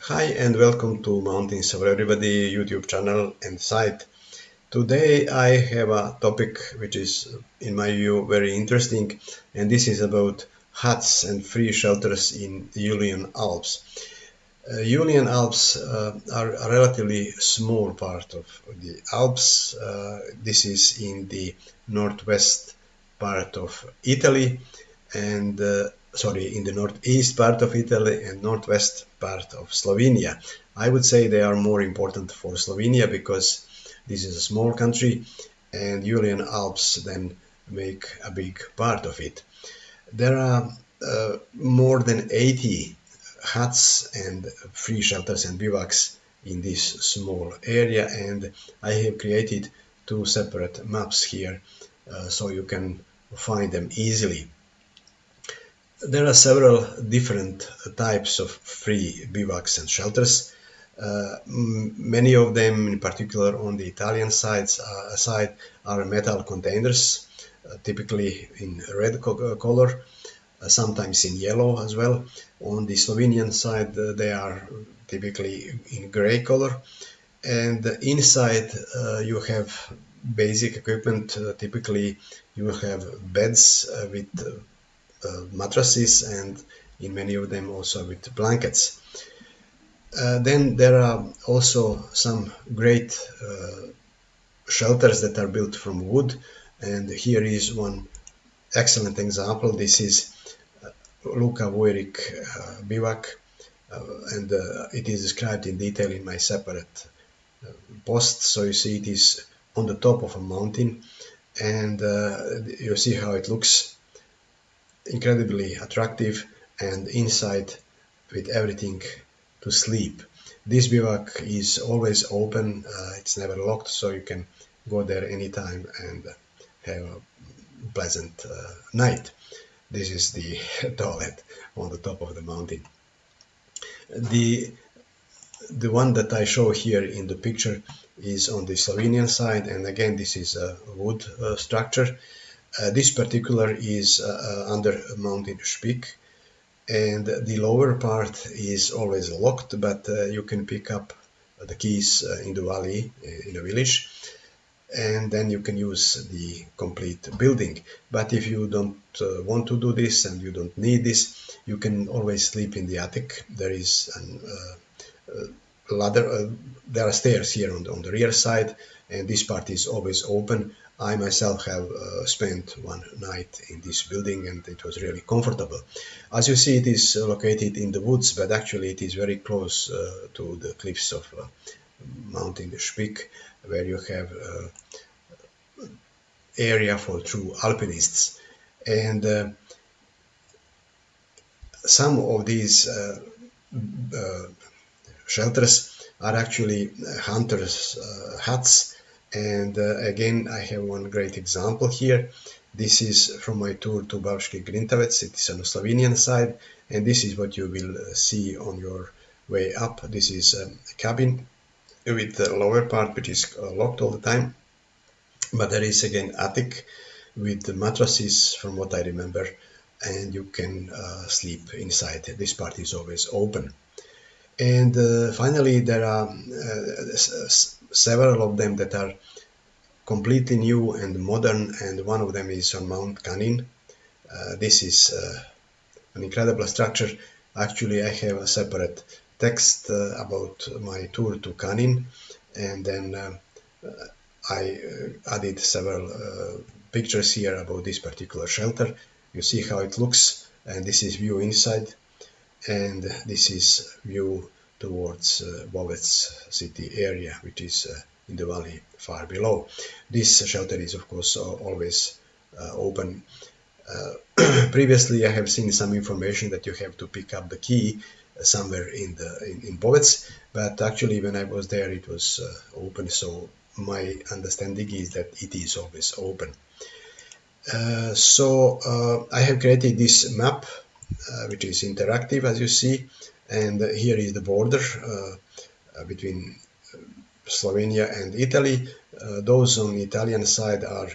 Hi and welcome to Mountains for Everybody YouTube channel and site. Today I have a topic which is, in my view, very interesting, and this is about huts and free shelters in Julian Alps. Julian Alps are a relatively small part of the Alps. This is in the northwest part of Italy and in the northeast part of Italy and northwest part of Slovenia. I would say they are more important for Slovenia because this is a small country and Julian Alps then make a big part of it. There are more than 80 huts and free shelters and bivouacs in this small area, and I have created two separate maps here so you can find them easily. There are several different types of free bivouacs and shelters. Many of them, in particular on the Italian side, are metal containers, typically in red color, sometimes in yellow as well. On the Slovenian side, they are typically in gray color. And inside, you have basic equipment. Typically, you have beds with mattresses, and in many of them also with blankets. Then there are also some great shelters that are built from wood, and here is one excellent example. This is Luka Vujeric bivouac, and it is described in detail in my separate post. So you see it is on the top of a mountain, and you see how it looks incredibly attractive, and inside with everything to sleep. This bivouac is always open, it's never locked, so you can go there anytime and have a pleasant night. This is the toilet on the top of the mountain. The one that I show here in the picture is on the Slovenian side, and again this is a wood structure. This particular is under Mountain Spik, and the lower part is always locked, but you can pick up the keys in the valley in a village, and then you can use the complete building. But if you don't want to do this and you don't need this, you can always sleep in the attic. There is a ladder, there are stairs here on the rear side, and this part is always open. I myself have spent one night in this building, and it was really comfortable. As you see, it is located in the woods, but actually it is very close to the cliffs of Mountain Spik, where you have area for true alpinists. And some of these shelters are actually hunters' huts. And again, I have one great example here. This is from my tour to Bavski Grintavec. It is on the Slovenian side, and this is what you will see on your way up. This is a cabin with the lower part, which is locked all the time. But there is again attic with the mattresses, from what I remember, and you can sleep inside. This part is always open. And finally, there are several of them that are completely new and modern, and one of them is on Mount Canin. This is an incredible structure. Actually, I have a separate text about my tour to Canin, and then I added several pictures here about this particular shelter. You see how it looks, and this is view inside, and this is view towards Bovec city area, which is in the valley far below. This shelter is of course always open. Previously I have seen some information that you have to pick up the key somewhere in Bovec, but actually when I was there it was open, so my understanding is that it is always open. So I have created this map which is interactive, as you see, and here is the border between Slovenia and Italy. Those on the Italian side are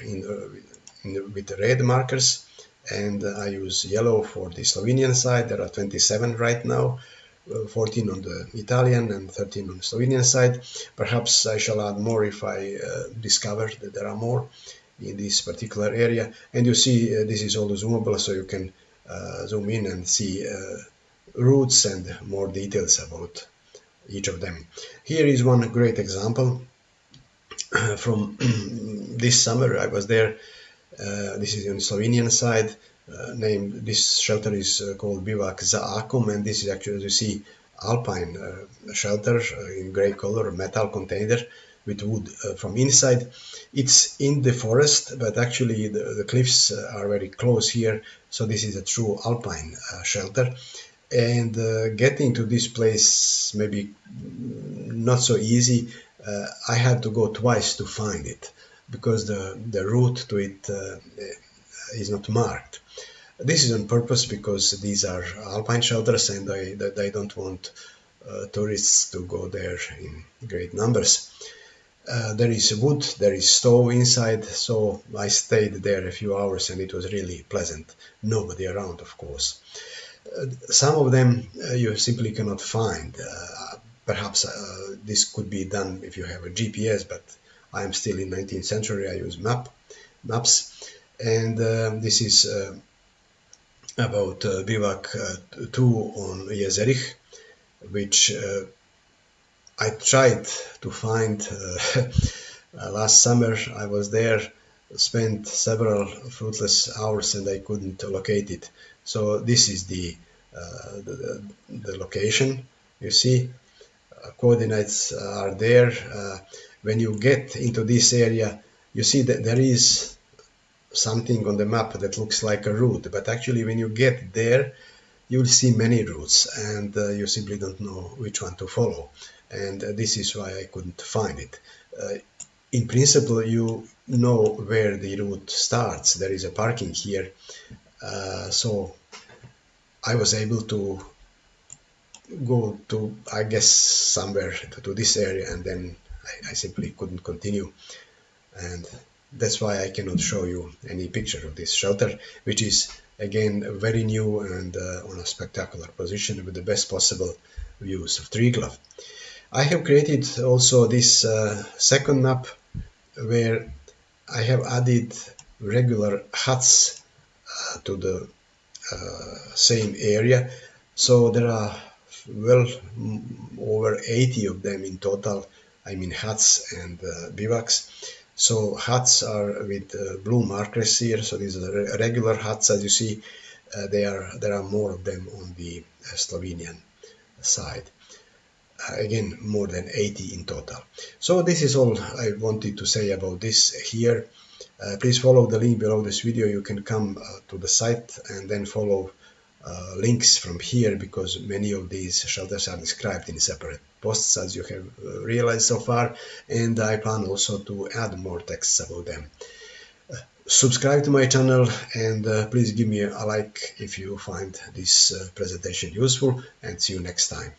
with red markers, and I use yellow for the Slovenian side. There are 27 right now. 14 on the Italian and 13 on the Slovenian side. Perhaps I shall add more if I discover that there are more in this particular area. And you see this is all zoomable, so you can zoom in and see routes and more details about each of them. Here is one great example from this summer. I was there. This is on the Slovenian side. This shelter is called bivouac za Akum, and this is actually, as you see, alpine shelter in gray color, metal container with wood from inside. It's in the forest, but actually the cliffs are very close here, so this is a true alpine shelter. And getting to this place maybe not so easy. I had to go twice to find it because the route to it is not marked. This is on purpose because these are alpine shelters and they don't want tourists to go there in great numbers. There is wood, there is stove inside, so I stayed there a few hours and it was really pleasant. Nobody around, of course. Some of them you simply cannot find. Perhaps this could be done if you have a GPS, but I am still in 19th century. I use maps, and this is about bivouac 2 on Jezerich, which I tried to find last summer. I was there, spent several fruitless hours, and I couldn't locate it. So this is the location. You see, coordinates are there. When you get into this area, you see that there is something on the map that looks like a route, but actually when you get there, you will see many routes, and you simply don't know which one to follow. And this is why I couldn't find it. In principle, you know where the route starts. There is a parking here, so I was able to go to, I guess, somewhere to this area, and then I simply couldn't continue. And that's why I cannot show you any picture of this shelter, which is again very new and on a spectacular position with the best possible views of Triglav. I have created also this second map where I have added regular huts to the same area. So there are well over 80 of them in total. I mean huts and bivouacs. So huts are with blue markers here. So these are regular huts, as you see. There are more of them on the Slovenian side. Again, more than 80 in total. So this is all I wanted to say about this here. Please follow the link below this video. You can come to the site and then follow links from here, because many of these shelters are described in separate posts, as you have realized so far, and I plan also to add more texts about them. Subscribe to my channel, and please give me a like if you find this presentation useful, and see you next time.